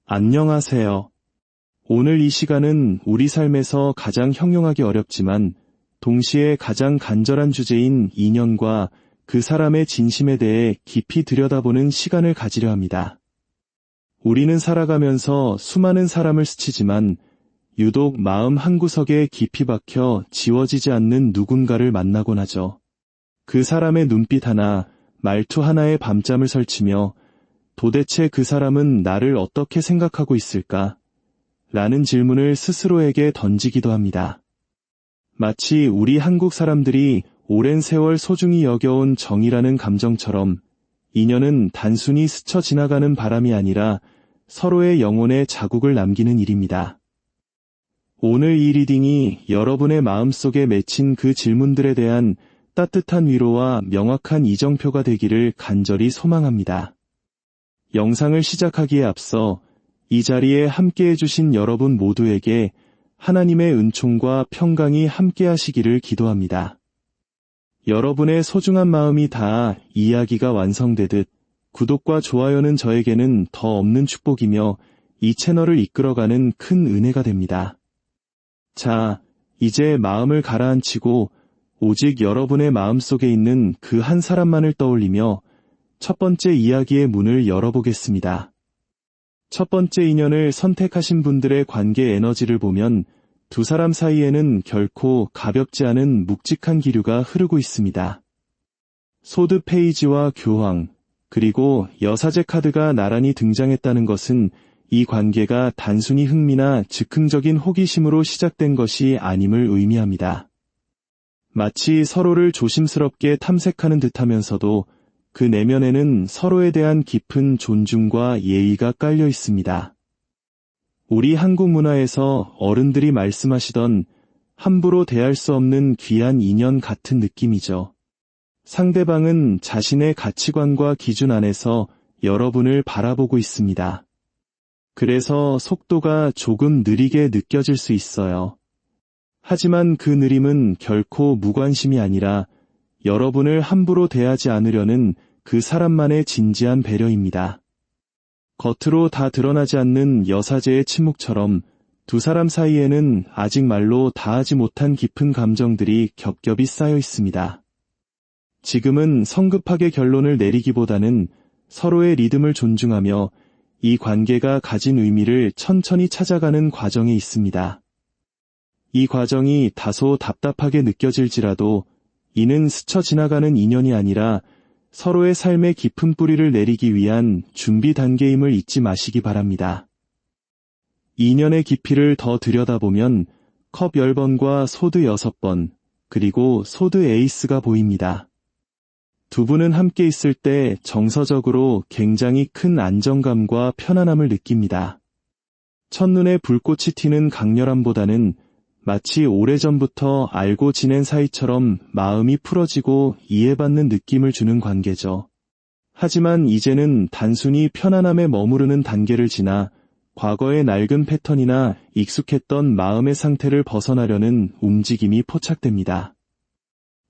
안녕하세요. 오늘 이 시간은 우리 삶에서 가장 형용하기 어렵지만 동시에 가장 간절한 주제인 인연과 그 사람의 진심에 대해 깊이 들여다보는 시간을 가지려 합니다. 우리는 살아가면서 수많은 사람을 스치지만 유독 마음 한구석에 깊이 박혀 지워지지 않는 누군가를 만나곤 하죠. 그 사람의 눈빛 하나, 말투 하나에 밤잠을 설치며 도대체 그 사람은 나를 어떻게 생각하고 있을까? 라는 질문을 스스로에게 던지기도 합니다. 마치 우리 한국 사람들이 오랜 세월 소중히 여겨온 정이라는 감정처럼 인연은 단순히 스쳐 지나가는 바람이 아니라 서로의 영혼에 자국을 남기는 일입니다. 오늘 이 리딩이 여러분의 마음속에 맺힌 그 질문들에 대한 따뜻한 위로와 명확한 이정표가 되기를 간절히 소망합니다. 영상을 시작하기에 앞서 이 자리에 함께해 주신 여러분 모두에게 하나님의 은총과 평강이 함께하시기를 기도합니다. 여러분의 소중한 마음이 닿아 이야기가 완성되듯 구독과 좋아요는 저에게는 더 없는 축복이며 이 채널을 이끌어가는 큰 은혜가 됩니다. 자, 이제 마음을 가라앉히고 오직 여러분의 마음속에 있는 그 한 사람만을 떠올리며 첫 번째 이야기의 문을 열어보겠습니다. 첫 번째 인연을 선택하신 분들의 관계 에너지를 보면 두 사람 사이에는 결코 가볍지 않은 묵직한 기류가 흐르고 있습니다. 소드 페이지와 교황, 그리고 여사제 카드가 나란히 등장했다는 것은 이 관계가 단순히 흥미나 즉흥적인 호기심으로 시작된 것이 아님을 의미합니다. 마치 서로를 조심스럽게 탐색하는 듯하면서도 그 내면에는 서로에 대한 깊은 존중과 예의가 깔려 있습니다. 우리 한국 문화에서 어른들이 말씀하시던 함부로 대할 수 없는 귀한 인연 같은 느낌이죠. 상대방은 자신의 가치관과 기준 안에서 여러분을 바라보고 있습니다. 그래서 속도가 조금 느리게 느껴질 수 있어요. 하지만 그 느림은 결코 무관심이 아니라 여러분을 함부로 대하지 않으려는 그 사람만의 진지한 배려입니다. 겉으로 다 드러나지 않는 여사제의 침묵처럼 두 사람 사이에는 아직 말로 다하지 못한 깊은 감정들이 겹겹이 쌓여 있습니다. 지금은 성급하게 결론을 내리기보다는 서로의 리듬을 존중하며 이 관계가 가진 의미를 천천히 찾아가는 과정에 있습니다. 이 과정이 다소 답답하게 느껴질지라도 이는 스쳐 지나가는 인연이 아니라 서로의 삶의 깊은 뿌리를 내리기 위한 준비 단계임을 잊지 마시기 바랍니다. 인연의 깊이를 더 들여다보면 컵 10번과 소드 6번, 그리고 소드 에이스가 보입니다. 두 분은 함께 있을 때 정서적으로 굉장히 큰 안정감과 편안함을 느낍니다. 첫눈에 불꽃이 튀는 강렬함보다는 마치 오래전부터 알고 지낸 사이처럼 마음이 풀어지고 이해받는 느낌을 주는 관계죠. 하지만 이제는 단순히 편안함에 머무르는 단계를 지나 과거의 낡은 패턴이나 익숙했던 마음의 상태를 벗어나려는 움직임이 포착됩니다.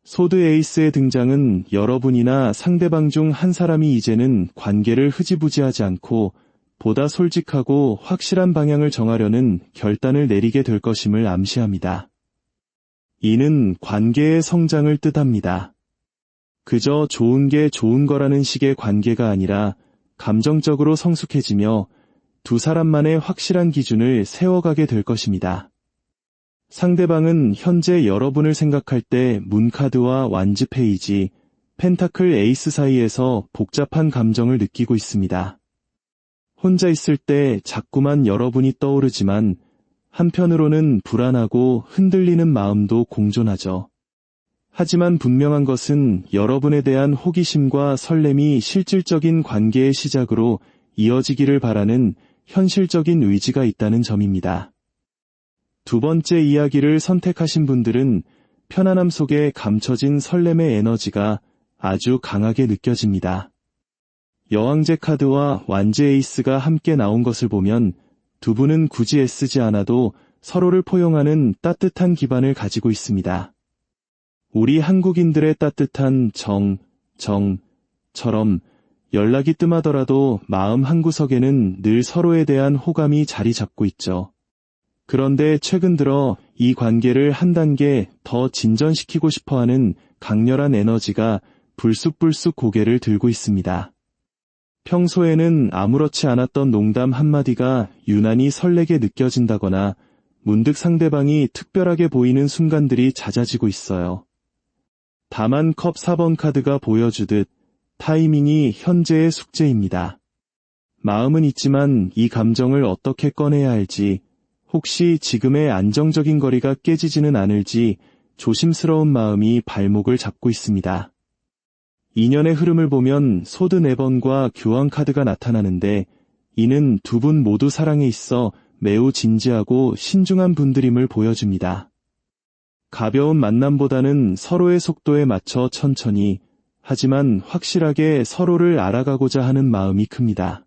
소드 에이스의 등장은 여러분이나 상대방 중 한 사람이 이제는 관계를 흐지부지하지 않고 보다 솔직하고 확실한 방향을 정하려는 결단을 내리게 될 것임을 암시합니다. 이는 관계의 성장을 뜻합니다. 그저 좋은 게 좋은 거라는 식의 관계가 아니라 감정적으로 성숙해지며 두 사람만의 확실한 기준을 세워가게 될 것입니다. 상대방은 현재 여러분을 생각할 때 문카드와 완즈 페이지, 펜타클 에이스 사이에서 복잡한 감정을 느끼고 있습니다. 혼자 있을 때 자꾸만 여러분이 떠오르지만 한편으로는 불안하고 흔들리는 마음도 공존하죠. 하지만 분명한 것은 여러분에 대한 호기심과 설렘이 실질적인 관계의 시작으로 이어지기를 바라는 현실적인 의지가 있다는 점입니다. 두 번째 이야기를 선택하신 분들은 편안함 속에 감춰진 설렘의 에너지가 아주 강하게 느껴집니다. 여왕제 카드와 완즈 에이스가 함께 나온 것을 보면 두 분은 굳이 애쓰지 않아도 서로를 포용하는 따뜻한 기반을 가지고 있습니다. 우리 한국인들의 따뜻한 정처럼 연락이 뜸하더라도 마음 한구석에는 늘 서로에 대한 호감이 자리 잡고 있죠. 그런데 최근 들어 이 관계를 한 단계 더 진전시키고 싶어하는 강렬한 에너지가 불쑥불쑥 고개를 들고 있습니다. 평소에는 아무렇지 않았던 농담 한마디가 유난히 설레게 느껴진다거나 문득 상대방이 특별하게 보이는 순간들이 잦아지고 있어요. 다만 컵 4번 카드가 보여주듯 타이밍이 현재의 숙제입니다. 마음은 있지만 이 감정을 어떻게 꺼내야 할지, 혹시 지금의 안정적인 거리가 깨지지는 않을지 조심스러운 마음이 발목을 잡고 있습니다. 인연의 흐름을 보면 소드 4번과 교환 카드가 나타나는데 이는 두 분 모두 사랑에 있어 매우 진지하고 신중한 분들임을 보여줍니다. 가벼운 만남보다는 서로의 속도에 맞춰 천천히, 하지만 확실하게 서로를 알아가고자 하는 마음이 큽니다.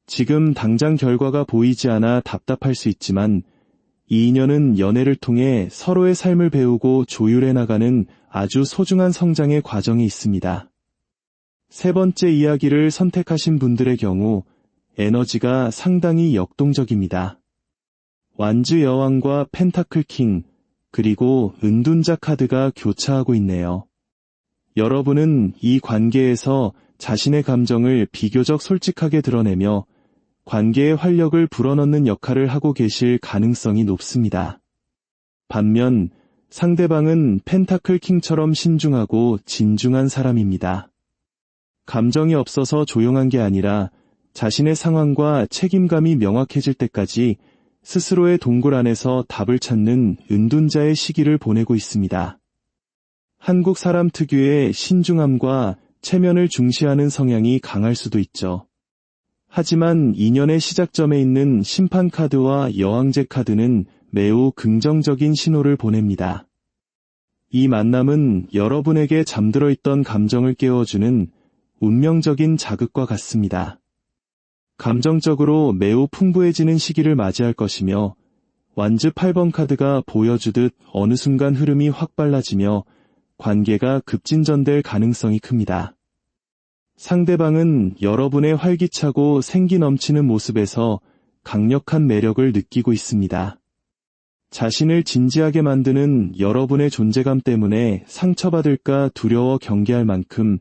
지금 당장 결과가 보이지 않아 답답할 수 있지만 이 인연은 연애를 통해 서로의 삶을 배우고 조율해 나가는 아주 소중한 성장의 과정에 있습니다. 세 번째 이야기를 선택하신 분들의 경우 에너지가 상당히 역동적입니다. 완즈 여왕과 펜타클 킹, 그리고 은둔자 카드가 교차하고 있네요. 여러분은 이 관계에서 자신의 감정을 비교적 솔직하게 드러내며 관계의 활력을 불어넣는 역할을 하고 계실 가능성이 높습니다. 반면 상대방은 펜타클 킹처럼 신중하고 진중한 사람입니다. 감정이 없어서 조용한 게 아니라 자신의 상황과 책임감이 명확해질 때까지 스스로의 동굴 안에서 답을 찾는 은둔자의 시기를 보내고 있습니다. 한국 사람 특유의 신중함과 체면을 중시하는 성향이 강할 수도 있죠. 하지만 인연의 시작점에 있는 심판 카드와 여왕제 카드는 매우 긍정적인 신호를 보냅니다. 이 만남은 여러분에게 잠들어 있던 감정을 깨워주는 운명적인 자극과 같습니다. 감정적으로 매우 풍부해지는 시기를 맞이할 것이며 완즈 8번 카드가 보여주듯 어느 순간 흐름이 확 빨라지며 관계가 급진전될 가능성이 큽니다. 상대방은 여러분의 활기차고 생기 넘치는 모습에서 강력한 매력을 느끼고 있습니다. 자신을 진지하게 만드는 여러분의 존재감 때문에 상처받을까 두려워 경계할 만큼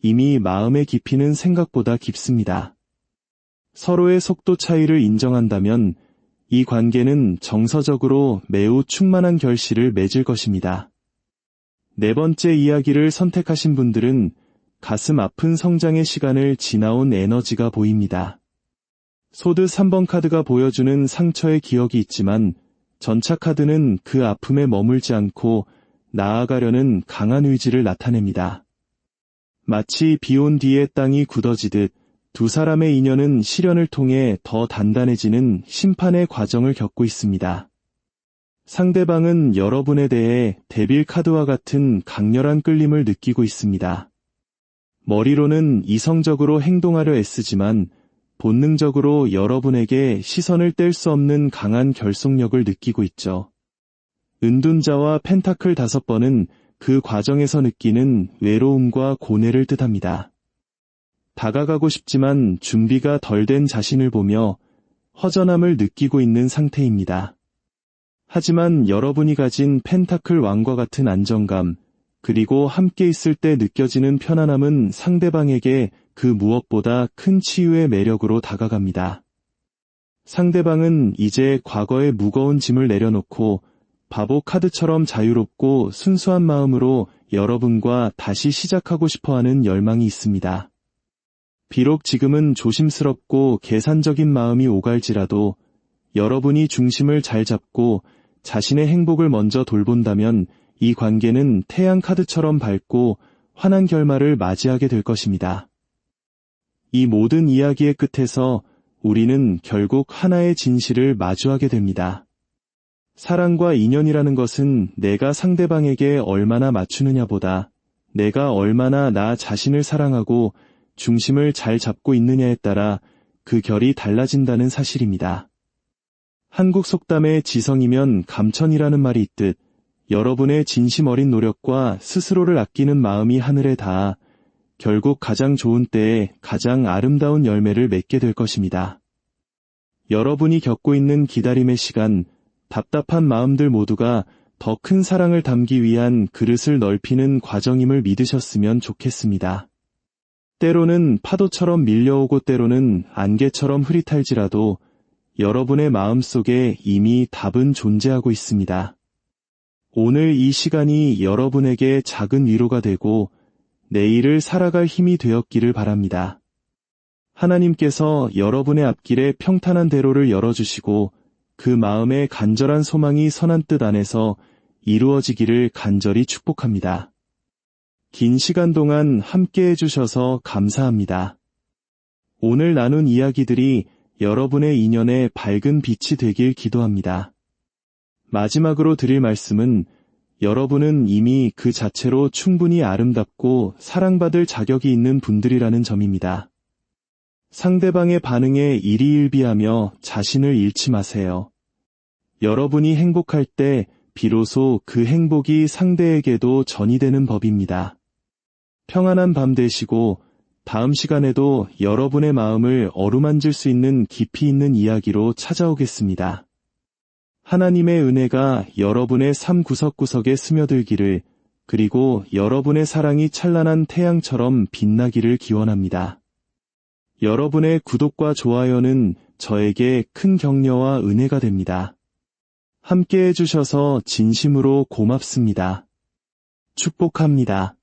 이미 마음의 깊이는 생각보다 깊습니다. 서로의 속도 차이를 인정한다면 이 관계는 정서적으로 매우 충만한 결실을 맺을 것입니다. 네 번째 이야기를 선택하신 분들은 가슴 아픈 성장의 시간을 지나온 에너지가 보입니다. 소드 3번 카드가 보여주는 상처의 기억이 있지만 전차 카드는 그 아픔에 머물지 않고 나아가려는 강한 의지를 나타냅니다. 마치 비 온 뒤에 땅이 굳어지듯 두 사람의 인연은 시련을 통해 더 단단해지는 심판의 과정을 겪고 있습니다. 상대방은 여러분에 대해 데빌 카드와 같은 강렬한 끌림을 느끼고 있습니다. 머리로는 이성적으로 행동하려 애쓰지만 본능적으로 여러분에게 시선을 뗄 수 없는 강한 결속력을 느끼고 있죠. 은둔자와 펜타클 5번은 그 과정에서 느끼는 외로움과 고뇌를 뜻합니다. 다가가고 싶지만 준비가 덜 된 자신을 보며 허전함을 느끼고 있는 상태입니다. 하지만 여러분이 가진 펜타클 왕과 같은 안정감, 그리고 함께 있을 때 느껴지는 편안함은 상대방에게 그 무엇보다 큰 치유의 매력으로 다가갑니다. 상대방은 이제 과거의 무거운 짐을 내려놓고 바보 카드처럼 자유롭고 순수한 마음으로 여러분과 다시 시작하고 싶어하는 열망이 있습니다. 비록 지금은 조심스럽고 계산적인 마음이 오갈지라도 여러분이 중심을 잘 잡고 자신의 행복을 먼저 돌본다면 이 관계는 태양 카드처럼 밝고 환한 결말을 맞이하게 될 것입니다. 이 모든 이야기의 끝에서 우리는 결국 하나의 진실을 마주하게 됩니다. 사랑과 인연이라는 것은 내가 상대방에게 얼마나 맞추느냐보다 내가 얼마나 나 자신을 사랑하고 중심을 잘 잡고 있느냐에 따라 그 결이 달라진다는 사실입니다. 한국 속담에 지성이면 감천이라는 말이 있듯 여러분의 진심 어린 노력과 스스로를 아끼는 마음이 하늘에 닿아 결국 가장 좋은 때에 가장 아름다운 열매를 맺게 될 것입니다. 여러분이 겪고 있는 기다림의 시간, 답답한 마음들 모두가 더 큰 사랑을 담기 위한 그릇을 넓히는 과정임을 믿으셨으면 좋겠습니다. 때로는 파도처럼 밀려오고 때로는 안개처럼 흐릿할지라도 여러분의 마음속에 이미 답은 존재하고 있습니다. 오늘 이 시간이 여러분에게 작은 위로가 되고 내일을 살아갈 힘이 되었기를 바랍니다. 하나님께서 여러분의 앞길에 평탄한 대로를 열어주시고 그 마음에 간절한 소망이 선한 뜻 안에서 이루어지기를 간절히 축복합니다. 긴 시간 동안 함께 해주셔서 감사합니다. 오늘 나눈 이야기들이 여러분의 인연에 밝은 빛이 되길 기도합니다. 마지막으로 드릴 말씀은 여러분은 이미 그 자체로 충분히 아름답고 사랑받을 자격이 있는 분들이라는 점입니다. 상대방의 반응에 일희일비하며 자신을 잃지 마세요. 여러분이 행복할 때 비로소 그 행복이 상대에게도 전이 되는 법입니다. 평안한 밤 되시고 다음 시간에도 여러분의 마음을 어루만질 수 있는 깊이 있는 이야기로 찾아오겠습니다. 하나님의 은혜가 여러분의 삶 구석구석에 스며들기를, 그리고 여러분의 사랑이 찬란한 태양처럼 빛나기를 기원합니다. 여러분의 구독과 좋아요는 저에게 큰 격려와 은혜가 됩니다. 함께 해주셔서 진심으로 고맙습니다. 축복합니다.